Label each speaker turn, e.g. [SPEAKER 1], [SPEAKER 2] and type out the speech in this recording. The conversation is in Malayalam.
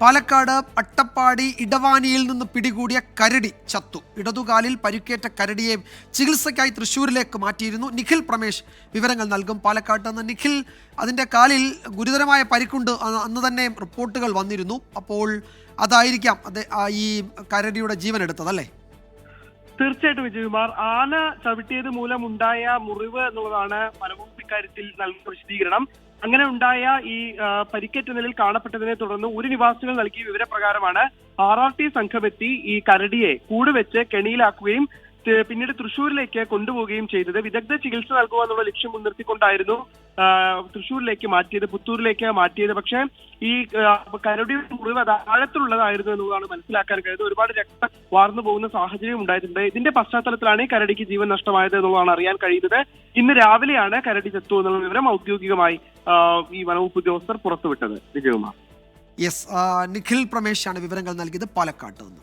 [SPEAKER 1] പാലക്കാട് അട്ടപ്പാടി ഇടവാനിയിൽ നിന്ന് പിടികൂടിയ കരടി ചത്തു. ഇടതുകാലിൽ പരിക്കേറ്റ കരടിയെ ചികിത്സയ്ക്കായി തൃശ്ശൂരിലേക്ക് മാറ്റിയിരുന്നു. നിഖിൽ പ്രമേഷ് വിവരങ്ങൾ നൽകും. പാലക്കാട്ട് നിന്ന് നിഖിൽ, അതിൻ്റെ കാലിൽ ഗുരുതരമായ പരിക്കുണ്ട് അന്ന് തന്നെ റിപ്പോർട്ടുകൾ വന്നിരുന്നു. അപ്പോൾ അതായിരിക്കാം ഈ കരടിയുടെ ജീവൻ എടുത്തതല്ലേ?
[SPEAKER 2] തീർച്ചയായിട്ടും വിജയകുമാർ, ആന ചവിട്ടിയത് മൂലമുണ്ടായ മുറിവ് എന്നുള്ളതാണ് വനംവകുപ്പ് ഇക്കാര്യത്തിൽ നൽകുന്ന വിശദീകരണം. അങ്ങനെ ഉണ്ടായ ഈ പരിക്കേറ്റ നിലയിൽ കാണപ്പെട്ടതിനെ തുടർന്ന് ഒരു നിവാസികൾ നൽകിയ വിവരപ്രകാരമാണ് RRT സംഘമെത്തി ഈ കരടിയെ കൂടുവെച്ച് കെണിയിലാക്കുകയും പിന്നീട് തൃശ്ശൂരിലേക്ക് കൊണ്ടുപോവുകയും ചെയ്തത്. വിദഗ്ധ ചികിത്സ നൽകുക എന്നുള്ള ലക്ഷ്യം മുൻനിർത്തിക്കൊണ്ടായിരുന്നു തൃശ്ശൂരിലേക്ക് മാറ്റിയത്, പുത്തൂരിലേക്ക് മാറ്റിയത്. പക്ഷേ ഈ കരടിയുടെ മുറിവ് ആഴത്തിലുള്ളതായിരുന്നു എന്നുള്ളതാണ് മനസ്സിലാക്കാൻ കഴിയുന്നത്. ഒരുപാട് രക്തം വാർന്നു പോകുന്ന സാഹചര്യം ഉണ്ടായിട്ടുണ്ട്. ഇതിന്റെ പശ്ചാത്തലത്തിലാണ് ഈ കരടിക്ക് ജീവൻ നഷ്ടമായത് എന്നുള്ളതാണ് അറിയാൻ കഴിയുന്നത്. ഇന്ന് രാവിലെയാണ് കരടി ചത്തു എന്നുള്ള വിവരം ഔദ്യോഗികമായി ഈ വനവകുപ്പ് ഉദ്യോഗസ്ഥർ പുറത്തുവിട്ടത്. വിജയകുമാർ.
[SPEAKER 1] യെസ്, നിഖിൽ പ്രമേഷാണ് വിവരങ്ങൾ നൽകിയത് പാലക്കാട്ട് നിന്ന്.